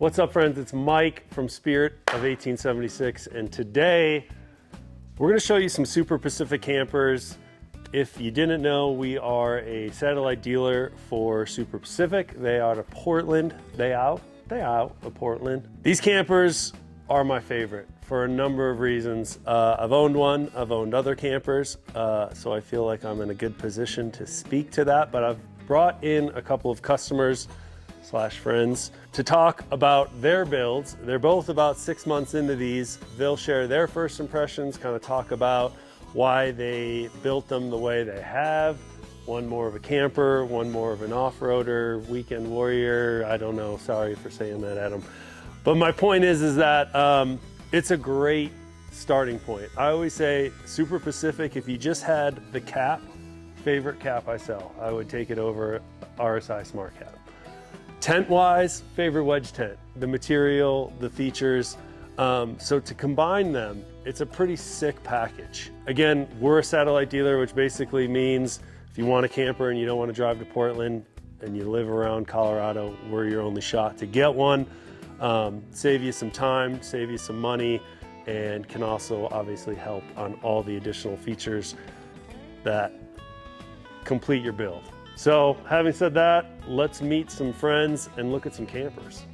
What's up, friends? It's Mike from Spirit of 1876, and today we're going to show you some Super Pacific campers. If you didn't know, we are a satellite dealer for Super Pacific. They are out of Portland. They out of Portland. These campers are my favorite for a number of reasons. I've owned one, I've owned other campers, so I feel like I'm in a good position to speak to that, but I've brought in a couple of customers / friends to talk about their builds. They're both about 6 months into these. They'll share their first impressions, kind of talk about why they built them the way they have. One more of a camper, one more of an off-roader, weekend warrior. I don't know, sorry for saying that, Adam. But my point is that it's a great starting point. I always say Super Pacific, if you just had the cap, favorite cap I sell, I would take it over RSI Smart Cap. Tent-wise, favorite wedge tent. The material, the features. So to combine them, it's a pretty sick package. Again, we're a satellite dealer, which basically means if you want a camper and you don't want to drive to Portland and you live around Colorado, we're your only shot to get one. Save you some time, save you some money, and can also obviously help on all the additional features that complete your build. So having said that, let's meet some friends and look at some campers.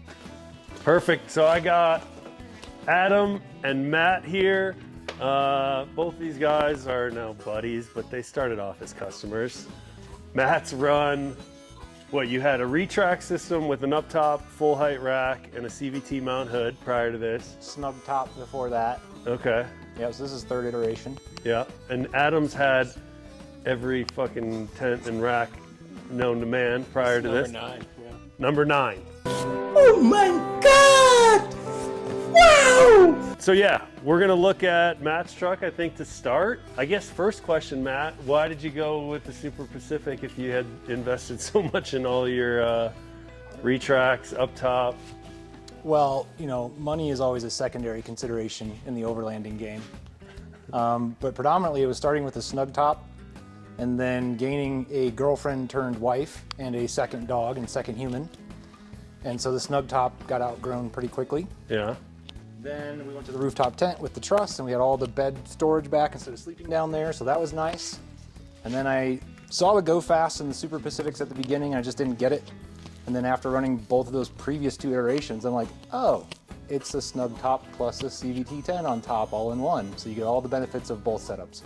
Perfect, so I got Adam and Matt here. Both these guys are now buddies, but they started off as customers. Matt's run, what, you had a retract system with an up top, full height rack, and a CVT mount hood prior to this. Snug top before that. Okay. Yeah, so this is third iteration. Yeah, and Adam's had every fucking tent and rack known to man prior to this. Number 9, yeah. Number 9. Oh my God! Wow! So yeah, we're gonna look at Matt's truck, I think, to start. I guess first question, Matt, why did you go with the Super Pacific if you had invested so much in all your retracts up top? Well, you know, money is always a secondary consideration in the overlanding game. But predominantly it was starting with a snug top and then gaining a girlfriend turned wife and a second dog and second human. And so the snug top got outgrown pretty quickly. Yeah. Then we went to the rooftop tent with the truss and we had all the bed storage back instead of sleeping down there, so that was nice. And then I saw the Go Fast and the Super Pacifics at the beginning, and I just didn't get it. And then after running both of those previous 2 iterations, I'm like, oh, it's a snug top plus a CVT10 on top all in one. So you get all the benefits of both setups.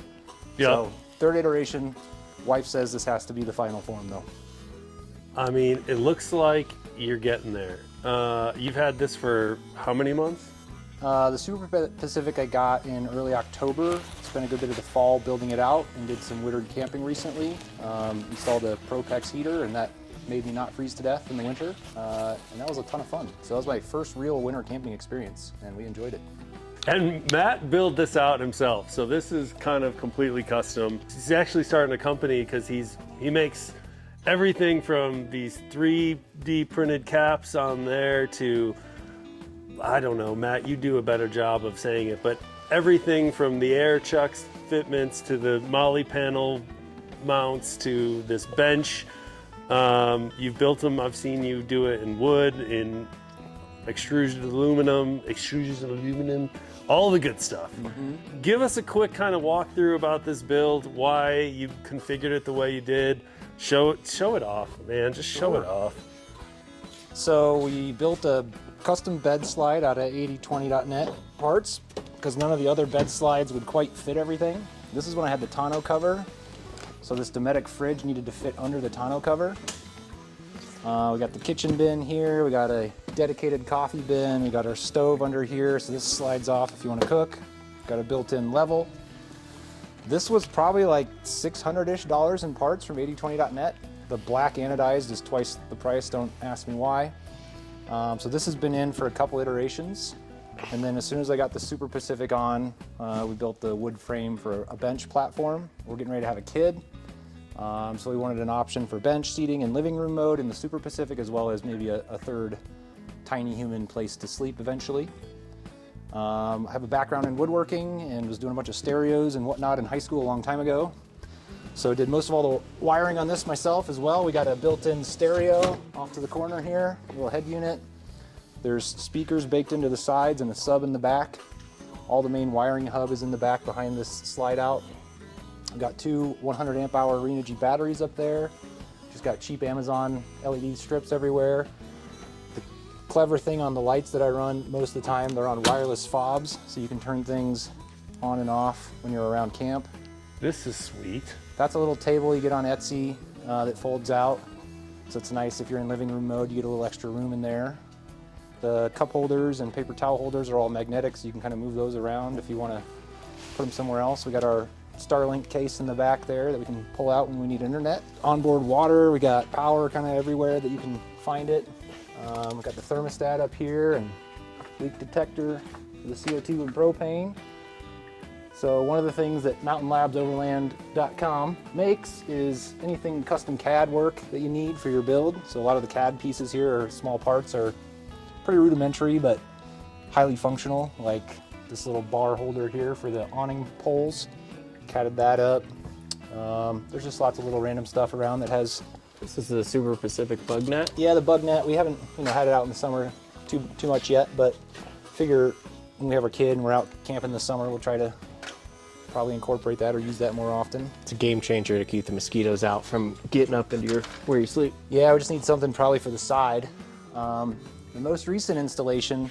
Yeah. So third iteration, wife says this has to be the final form though. I mean, it looks like you're getting there. You've had this for how many months? The Super Pacific I got in early October. Spent a good bit of the fall building it out and did some wintered camping recently. Installed a Propex heater, and that made me not freeze to death in the winter. And that was a ton of fun. So that was my first real winter camping experience, and we enjoyed it. And Matt built this out himself, so this is kind of completely custom. He's actually starting a company because he makes everything from these 3D printed caps on there to, I don't know, Matt, you do a better job of saying it, but everything from the air chucks fitments to the molly panel mounts to this bench. You've built them, I've seen you do it in wood, in extruded aluminum, all the good stuff. Mm-hmm. Give us a quick kind of walkthrough about this build, why you configured it the way you did. Show it off, man, just show it off. So we built a custom bed slide out of 8020.net parts because none of the other bed slides would quite fit everything. This is when I had the tonneau cover. So this Dometic fridge needed to fit under the tonneau cover. We got the kitchen bin here. We got a dedicated coffee bin. We got our stove under here. So this slides off if you want to cook. Got a built-in level. This was probably like $600-ish in parts from 8020.net. The black anodized is twice the price, don't ask me why. So this has been in for a couple iterations. And then as soon as I got the Super Pacific on, we built the wood frame for a bench platform. We're getting ready to have a kid. So we wanted an option for bench seating and living room mode in the Super Pacific, as well as maybe a third tiny human place to sleep eventually. I have a background in woodworking and was doing a bunch of stereos and whatnot in high school a long time ago. So I did most of all the wiring on this myself as well. We got a built-in stereo off to the corner here, a little head unit. There's speakers baked into the sides and a sub in the back. All the main wiring hub is in the back behind this slide out. I've got two 100 amp hour Renogy batteries up there. Just got cheap Amazon LED strips everywhere. The clever thing on the lights that I run most of the time, they're on wireless fobs, so you can turn things on and off when you're around camp. This is sweet. That's a little table you get on Etsy that folds out. So it's nice if you're in living room mode, you get a little extra room in there. The cup holders and paper towel holders are all magnetic, so you can kind of move those around if you want to put them somewhere else. We got our Starlink case in the back there that we can pull out when we need internet. Onboard water, we got power kind of everywhere that you can find it. We got the thermostat up here and leak detector for the CO2 and propane. So one of the things that mountainlabsoverland.com makes is anything custom CAD work that you need for your build. So a lot of the CAD pieces here are small parts, are pretty rudimentary but highly functional, like this little bar holder here for the awning poles. CAD'd that up. There's just lots of little random stuff around that has. This is the Super Pacific bug net. Yeah, the bug net. We haven't had it out in the summer too much yet, but figure when we have our kid and we're out camping this summer, we'll try to probably incorporate that or use that more often. It's a game changer to keep the mosquitoes out from getting up into where you sleep. Yeah, we just need something probably for the side. The most recent installation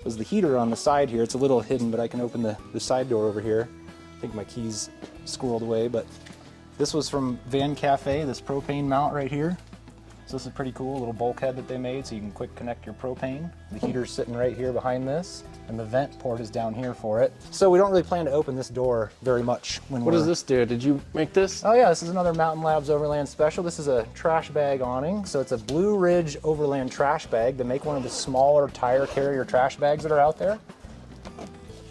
was the heater on the side here. It's a little hidden, but I can open the side door over here. I think my key's squirreled away, but this was from Van Cafe, this propane mount right here. So this is pretty cool, a little bulkhead that they made so you can quick connect your propane. The heater's sitting right here behind this, and the vent port is down here for it. So we don't really plan to open this door very much when What does this do? Did you make this? Oh yeah, this is another Mountain Labs Overland special. This is a trash bag awning. So it's a Blue Ridge Overland trash bag. They make one of the smaller tire carrier trash bags that are out there.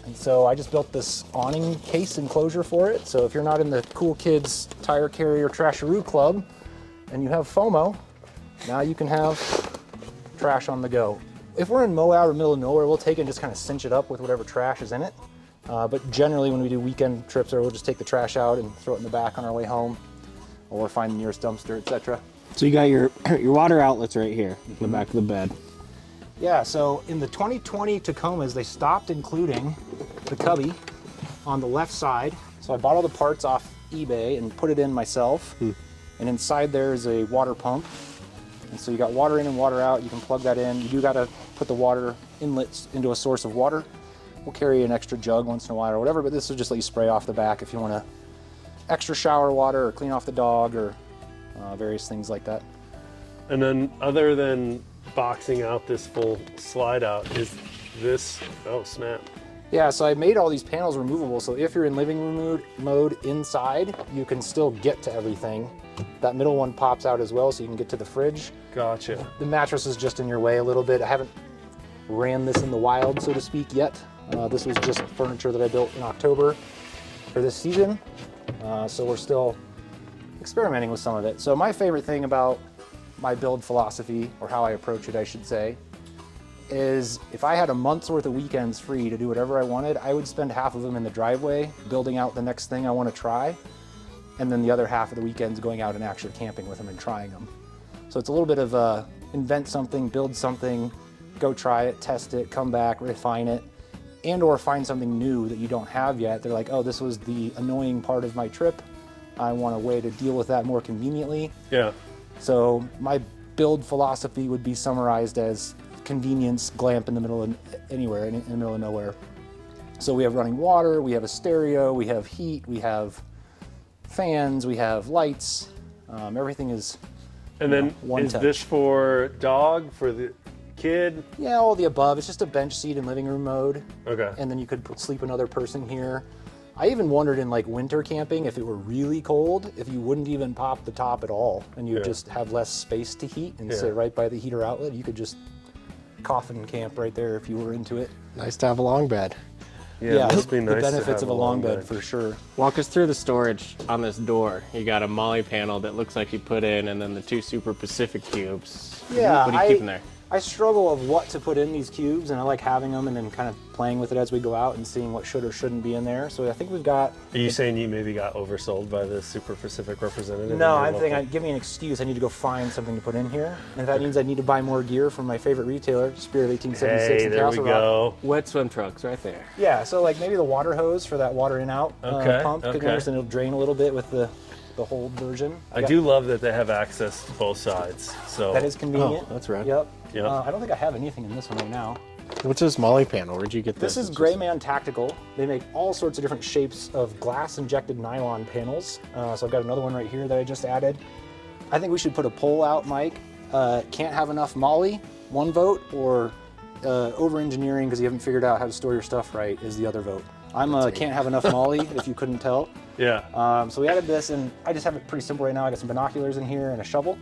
And so I just built this awning case enclosure for it. So if you're not in the Cool Kids Tire Carrier Trasharoo Club and you have FOMO, now you can have trash on the go. If we're in Moab or middle of nowhere, we'll take it and just kind of cinch it up with whatever trash is in it. But generally when we do weekend trips, we'll just take the trash out and throw it in the back on our way home, or find the nearest dumpster, etc. So you got your water outlets right here in the back of the bed. Yeah, so in the 2020 Tacomas, they stopped including the cubby on the left side. So I bought all the parts off eBay and put it in myself. And inside there is a water pump. And so you got water in and water out. You can plug that in. You do got to put the water inlets into a source of water. We'll carry an extra jug once in a while or whatever, but this will just let you spray off the back if you want to extra shower water or clean off the dog or various things like that. And then other than boxing out this full slide out, is this, oh snap. Yeah, so I made all these panels removable, so if you're in living room mode inside, you can still get to everything. That middle one pops out as well, so you can get to the fridge. Gotcha. The mattress is just in your way a little bit. I haven't ran this in the wild, so to speak, yet. This was just furniture that I built in October for this season, so we're still experimenting with some of it. So my favorite thing about my build philosophy, or how I approach it, I should say, is if I had a month's worth of weekends free to do whatever I wanted, I would spend half of them in the driveway building out the next thing I want to try, and then the other half of the weekends going out and actually camping with them and trying them. So it's a little bit of invent something, build something, go try it, test it, come back, refine it, and or find something new that you don't have yet. They're like, oh, this was the annoying part of my trip. I want a way to deal with that more conveniently. Yeah. So my build philosophy would be summarized as convenience glamp in the middle of anywhere, in the middle of nowhere. So we have running water, we have a stereo, we have heat, we have fans, we have lights. Everything is And then one is touch. this for dog, for the kid? Yeah, all the above. It's just a bench seat in living room mode. Okay. And then you could sleep another person here. I even wondered in like winter camping, if it were really cold, if you wouldn't even pop the top at all and you Yeah. just have less space to heat and Yeah. sit right by the heater outlet. You could just coffin camp right there if you were into it. Nice to have a long bed. Yeah, it must be the nice to benefits have of a long bed for sure. Walk us through the storage on this door. You got a Molly panel that looks like you put in, and then the two Super Pacific cubes. Yeah, What do you keep in there? I struggle of what to put in these cubes, and I like having them and then kind of playing with it as we go out and seeing what should or shouldn't be in there. So I think we've got... Are you saying you maybe got oversold by the Super Pacific representative? No, I'm thinking, give me an excuse. I need to go find something to put in here. And if that means I need to buy more gear from my favorite retailer, Spirit of 1876 Hey, in there we Castle Rock. go. Wet swim trucks right there. Yeah, so like maybe the water hose for that water in-out pump, okay. and it'll drain a little bit with the hold version. I do love that they have access to both sides. So That is convenient. Oh, that's right. Yep. Yep. I don't think I have anything in this one right now. What's this Molly panel? Where'd you get this? This is Grayman Tactical. They make all sorts of different shapes of glass-injected nylon panels. So I've got another one right here that I just added. I think we should put a poll out, Mike. Can't have enough Molly, 1 vote, or over-engineering because you haven't figured out how to store your stuff right is the other vote. I'm can't have enough Molly, if you couldn't tell. yeah. So we added this, and I just have it pretty simple right now. I got some binoculars in here and a shovel.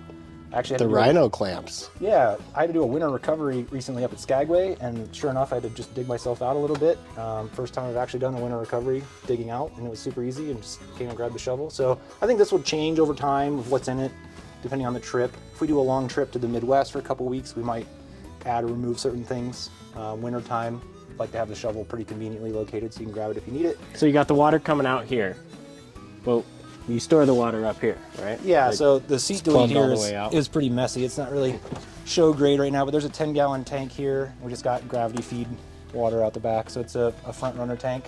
Actually, had the to do rhino clamps. Yeah, I had to do a winter recovery recently up at Skagway, and sure enough, I had to just dig myself out a little bit. First time I've actually done a winter recovery digging out, and it was super easy, and just came and grabbed the shovel. So I think this will change over time of what's in it, depending on the trip. If we do a long trip to the Midwest for a couple weeks, we might add or remove certain things. Winter time, I'd like to have the shovel pretty conveniently located so you can grab it if you need it. So you got the water coming out here. Well, you store the water up here, right? Yeah, Like, so the seat delete plumbed all here the way out. is pretty messy. It's not really show grade right now, but there's a 10-gallon tank here. We just got gravity feed water out the back, so it's a front runner tank.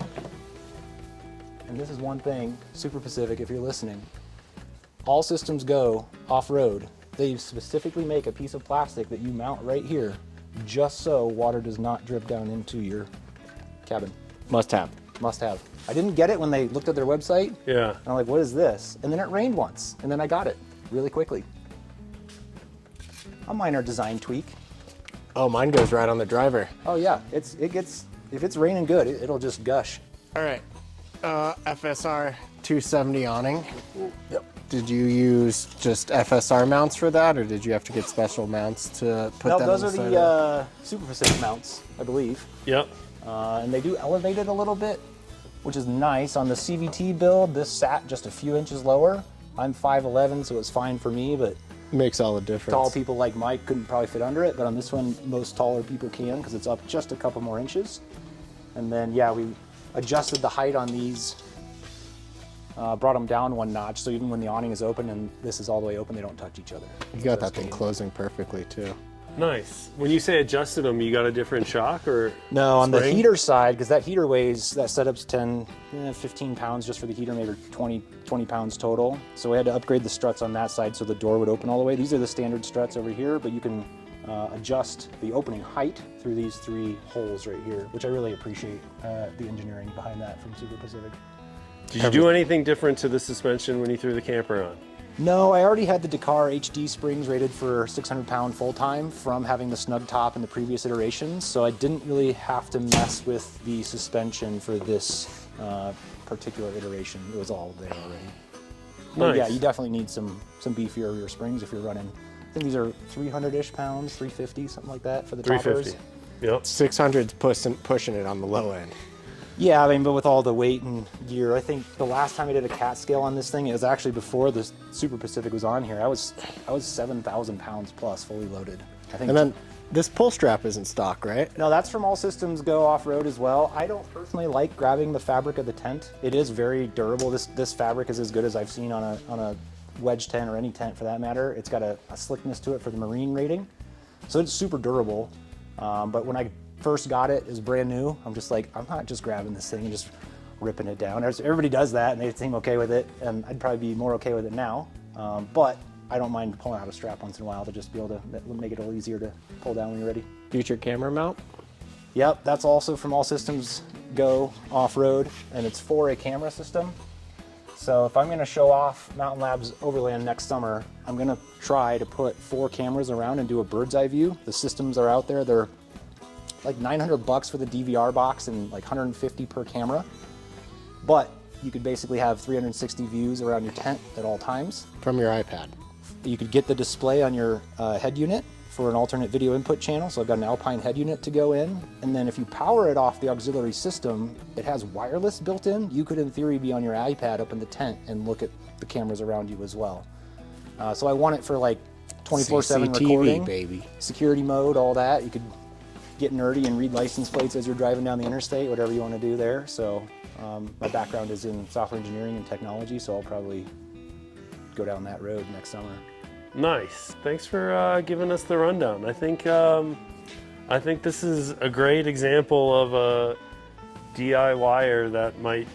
And this is one thing, Super Pacific, if you're listening. All systems go off-road. They specifically make a piece of plastic that you mount right here just so water does not drip down into your cabin. Must have. Must have. I didn't get it when they looked at their website. Yeah. And I'm like, what is this? And then it rained once, and then I got it really quickly. A minor design tweak. Oh, mine goes right on the driver. Oh yeah, it gets, if it's raining good, it'll just gush. All right. FSR 270 awning. Yep. Did you use just FSR mounts for that, or did you have to get special mounts to put No, them those are inside the Super Pacific mounts, I believe. Yep. And they do elevate it a little bit, which is nice. On the CVT build, this sat just a few inches lower. I'm 5'11", so it was fine for me, but Makes all the difference. tall people like Mike couldn't probably fit under it, but on this one, most taller people can because it's up just a couple more inches. And then, yeah, we adjusted the height on these, brought them down 1 notch, so even when the awning is open and this is all the way open, they don't touch each other. You got So that thing it's closing perfectly too. Nice. When you say adjusted them, you got a different shock or No, on the spring? heater side, because that heater weighs, that setup's 15 pounds just for the heater, maybe 20 pounds total. So we had to upgrade the struts on that side so the door would open all the way. These are the standard struts over here, but you can adjust the opening height through these 3 holes right here, which I really appreciate the engineering behind that from Super Pacific. Did you do anything different to the suspension when you threw the camper on? No, I already had the Dakar HD springs rated for 600-pound full-time from having the snug top in the previous iterations, so I didn't really have to mess with the suspension for this particular iteration. It was all there already. But Nice. yeah, you definitely need some beefier rear springs if you're running. I think these are 300-ish pounds, 350, something like that for the toppers. 350. Yep. 600's pushing it on the low end. Yeah, I mean, but with all the weight and gear, I think the last time I did a cat scale on this thing, it was actually before the Super Pacific was on here. I was 7,000 pounds plus fully loaded. I think. And then this pull strap isn't stock, right? No, that's from All Systems Go off-road as well. I don't personally like grabbing the fabric of the tent. It is very durable. This fabric is as good as I've seen on a wedge tent or any tent for that matter. It's got a slickness to it for the marine rating, so it's super durable. But when I first got it, it was brand new. I'm just like, I'm not just grabbing this thing and just ripping it down. Everybody does that and they seem okay with it, and I'd probably be more okay with it now. But I don't mind pulling out a strap once in a while to just be able to make it a little easier to pull down when you're ready. Future camera mount. Yep, that's also from All Systems Go off-road, and it's for a camera system. So if I'm gonna show off Mountain Labs Overland next summer, I'm gonna try to put 4 cameras around and do a bird's eye view. The systems are out there. They're like $900 for the DVR box and like $150 per camera. But you could basically have 360 views around your tent at all times. From your iPad. You could get the display on your head unit for an alternate video input channel. So I've got an Alpine head unit to go in. And then if you power it off the auxiliary system, it has wireless built in. You could in theory be on your iPad up in the tent and look at the cameras around you as well. So I want it for like 24/7 CCTV, recording, baby. security mode, all that. You could get nerdy and read license plates as you're driving down the interstate, whatever you want to do there. So my background is in software engineering and technology, so I'll probably go down that road next summer. Nice. Thanks for giving us the rundown. I think this is a great example of a DIYer that might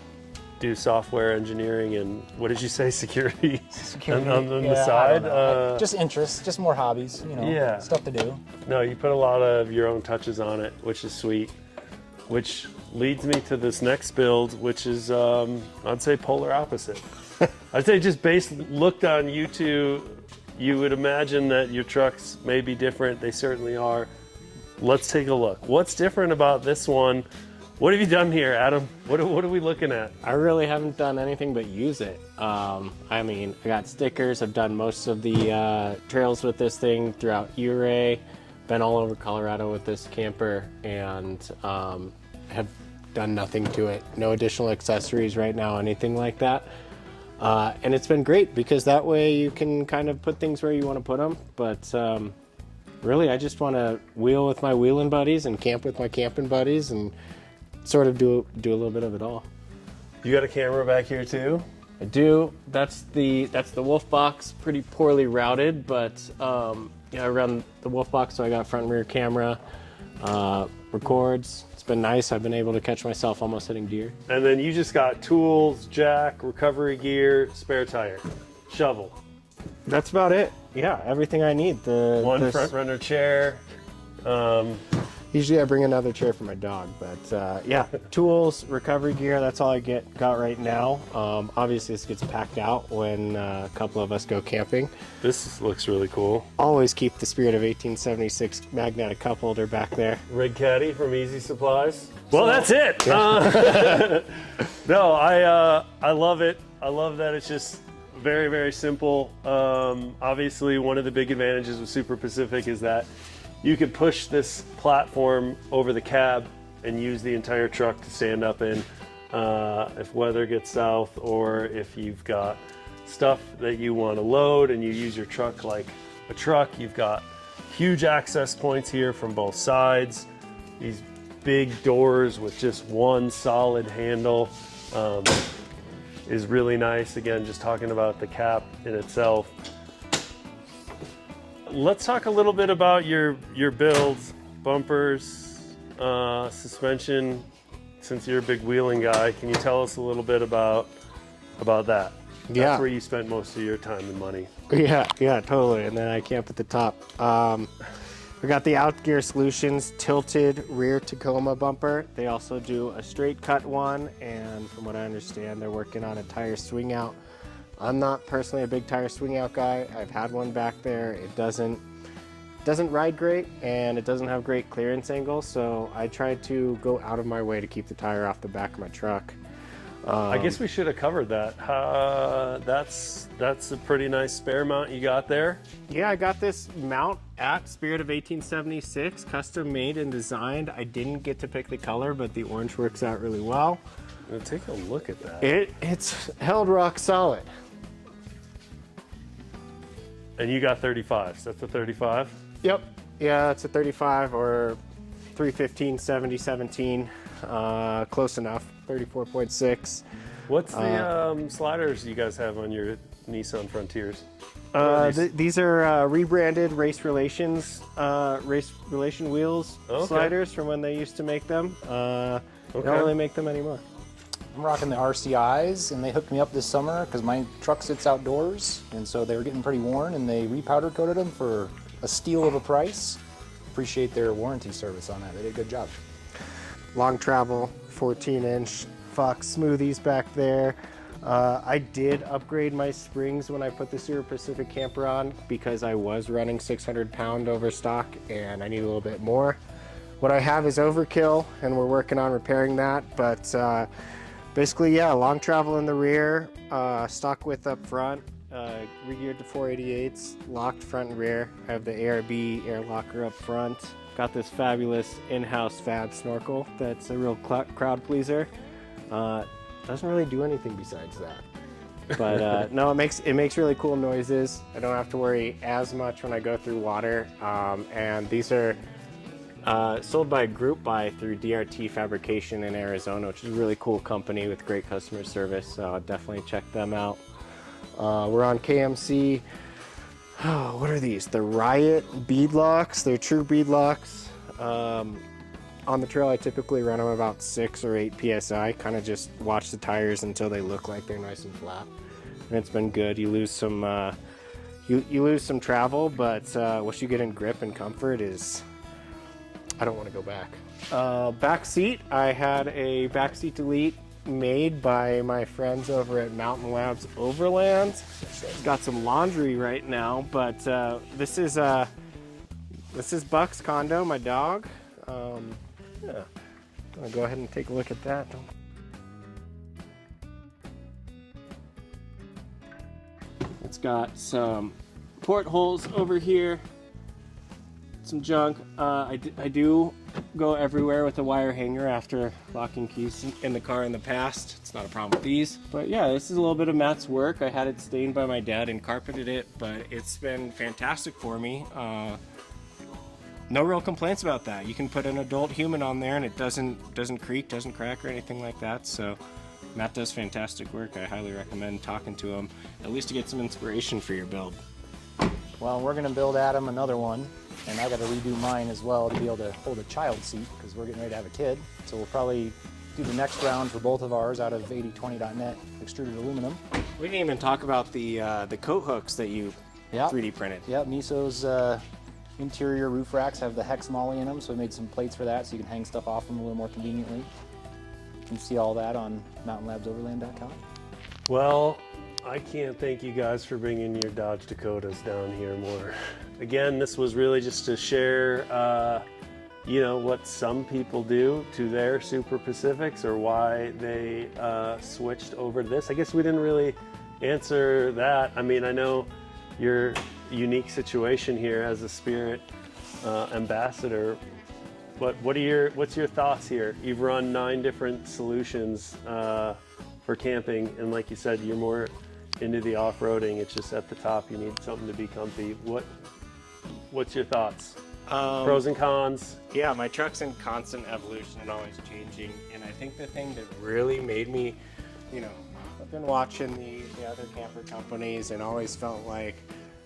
do software engineering and what did you say, security on the Yeah, side? I don't know. Just interests, just more hobbies, you know, Yeah. stuff to do. No, you put a lot of your own touches on it, which is sweet. Which leads me to this next build, which is I'd say polar opposite. I'd say just looked on YouTube, you would imagine that your trucks may be different. They certainly are. Let's take a look. What's different about this one? What have you done here, Adam? What are we looking at? I really haven't done anything but use it. I mean, I got stickers. I've done most of the trails with this thing throughout Ouray. Been all over Colorado with this camper and have done nothing to it. No additional accessories right now, anything like that. And it's been great because that way you can kind of put things where you want to put them. But really, I just want to wheel with my wheeling buddies and camp with my camping buddies and sort of do a little bit of it all. You got a camera back here too? I do. That's the wolf box, pretty poorly routed, but yeah, I run the wolf box, so I got front and rear camera, records. It's been nice. I've been able to catch myself almost hitting deer. And then you just got tools, jack, recovery gear, spare tire, shovel. That's about it. Yeah, everything I need. One front runner chair. Usually I bring another chair for my dog, but yeah, tools, recovery gear, that's all I got right now. Obviously this gets packed out when a couple of us go camping. This looks really cool. Always keep the Spirit of 1876 magnetic cup holder back there. Rig caddy from Easy Supplies. Well, that's it. No, I love it. I love that it's just very, very simple. Obviously, one of the big advantages with Super Pacific is that you could push this platform over the cab and use the entire truck to stand up in if weather gets south, or if you've got stuff that you want to load and you use your truck like a truck. You've got huge access points here from both sides. These big doors with just one solid handle is really nice. Again, just talking about the cap in itself. Let's talk a little bit about your builds, bumpers, suspension. Since you're a big wheeling guy, can you tell us a little bit about that? That's Yeah. where you spend most of your time and money. Yeah, totally. And then I camp at the top. We got the Outgear Solutions tilted rear Tacoma bumper. They also do a straight cut one, and from what I understand, they're working on a tire swing out. I'm not personally a big tire swing out guy. I've had one back there. It doesn't ride great, and it doesn't have great clearance angle, so I tried to go out of my way to keep the tire off the back of my truck. I guess we should have covered that. That's a pretty nice spare mount you got there. Yeah, I got this mount at Spirit of 1876, custom made and designed. I didn't get to pick the color, but the orange works out really well. Now take a look at that. It's held rock solid. And you got 35s. That's a 35? Yep. Yeah, it's a 35 or 315 70 17. Close enough. 34.6. What's the sliders you guys have on your Nissan Frontiers? These are rebranded Race Relation wheels sliders from when they used to make them. They don't really make them anymore. I'm rocking the RCIs, and they hooked me up this summer because my truck sits outdoors, and so they were getting pretty worn, and they repowder coated them for a steal of a price. Appreciate their warranty service on that. They did a good job. Long travel, 14-inch Fox smoothies back there. I did upgrade my springs when I put the Super Pacific camper on because I was running 600-pound overstock and I need a little bit more. What I have is overkill, and we're working on repairing that, but basically, yeah, long travel in the rear, stock width up front, re-geared to 488s, locked front and rear. I have the ARB air locker up front. Got this fabulous in-house fab snorkel that's a real crowd pleaser. Doesn't really do anything besides that. But no, it makes really cool noises. I don't have to worry as much when I go through water. And these are sold by Group Buy through DRT Fabrication in Arizona, which is a really cool company with great customer service. So definitely check them out. We're on KMC. Oh, what are these? The Riot beadlocks. They're true beadlocks. On the trail, I typically run them about 6 or 8 psi. Kind of just watch the tires until they look like they're nice and flat. And it's been good. You lose some, you lose some travel, but what you get in grip and comfort is, I don't want to go back. Back seat. I had a back seat delete made by my friends over at Mountain Labs Overland. Got some laundry right now, but this is Buck's condo, my dog. Yeah, I'm gonna go ahead and take a look at that. It's got some portholes over here, some junk. I do go everywhere with a wire hanger after locking keys in the car in the past. It's not a problem with these. But yeah, this is a little bit of Matt's work. I had it stained by my dad and carpeted it, but it's been fantastic for me. No real complaints about that. You can put an adult human on there and it doesn't creak, doesn't crack or anything like that. So Matt does fantastic work. I highly recommend talking to him, at least to get some inspiration for your build. Well, we're gonna build Adam another one, and I gotta redo mine as well to be able to hold a child seat because we're getting ready to have a kid. So we'll probably do the next round for both of ours out of 8020.net extruded aluminum. We didn't even talk about the coat hooks that you 3D printed. Yep, Miso's interior roof racks have the hex molly in them, so we made some plates for that so you can hang stuff off them a little more conveniently. You can see all that on mountainlabsoverland.com. Well, I can't thank you guys for bringing your Dodge Dakotas down here more. Again, this was really just to share, you know, what some people do to their Super Pacifics or why they switched over to this. I guess we didn't really answer that. I mean, I know your unique situation here as a Spirit ambassador, but what's your thoughts here? You've run 9 different solutions for camping, and like you said, you're more into the off-roading. It's just at the top you need something to be comfy. What's your thoughts? Pros and cons? Yeah, my truck's in constant evolution and always changing, and I think the thing that really made me, you know, I've been watching the other camper companies and always felt like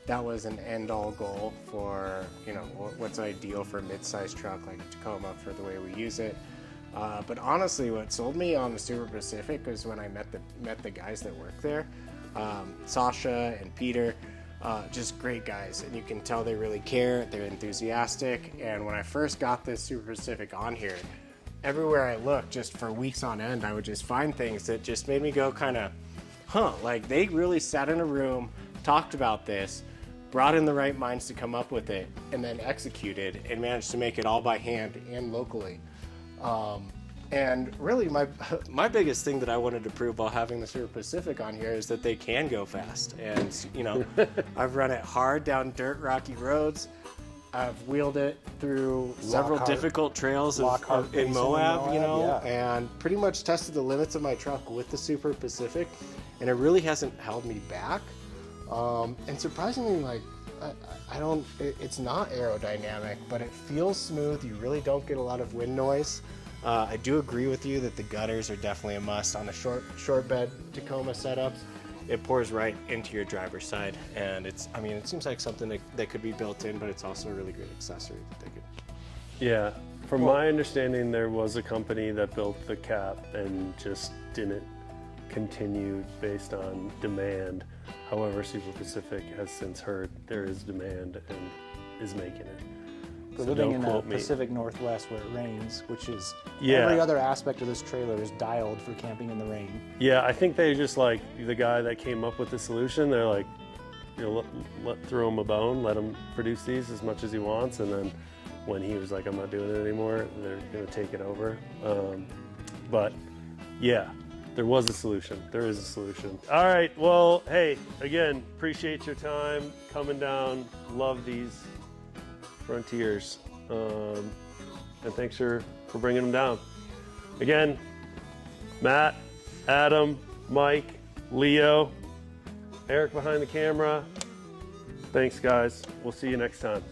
that was an end-all goal for, you know, what's ideal for a mid-sized truck like a Tacoma for the way we use it. But honestly, what sold me on the Super Pacific was when I met the guys that work there. Sasha and Peter, just great guys, and you can tell they really care, they're enthusiastic. And when I first got this Super Pacific on here, everywhere I looked, just for weeks on end, I would just find things that just made me go kind of, like they really sat in a room, talked about this, brought in the right minds to come up with it, and then executed and managed to make it all by hand and locally. And really my biggest thing that I wanted to prove while having the Super Pacific on here is that they can go fast. And you know, I've run it hard down dirt, rocky roads. I've wheeled it through several difficult trails in Moab, you know, and pretty much tested the limits of my truck with the Super Pacific, and it really hasn't held me back. And surprisingly, like, it's not aerodynamic, but it feels smooth. You really don't get a lot of wind noise. I do agree with you that the gutters are definitely a must on the short bed Tacoma setups. It pours right into your driver's side, and it seems like something that could be built in, but it's also a really great accessory that they could. Yeah, from my understanding, there was a company that built the cap and just didn't continue based on demand. However, Super Pacific has since heard there is demand and is making it. We're living in the Pacific Northwest where it rains, which is Yeah. every other aspect of this trailer is dialed for camping in the rain. Yeah, I think they just like the guy that came up with the solution. They're like, you know, let throw him a bone, let him produce these as much as he wants, and then when he was like, I'm not doing it anymore, they're gonna take it over. But yeah, there was a solution. There is a solution. All right. Well, hey, again, appreciate your time coming down. Love these Frontiers, and thanks for bringing them down. Again, Matt, Adam, Mike, Leo, Eric behind the camera. Thanks, guys. We'll see you next time.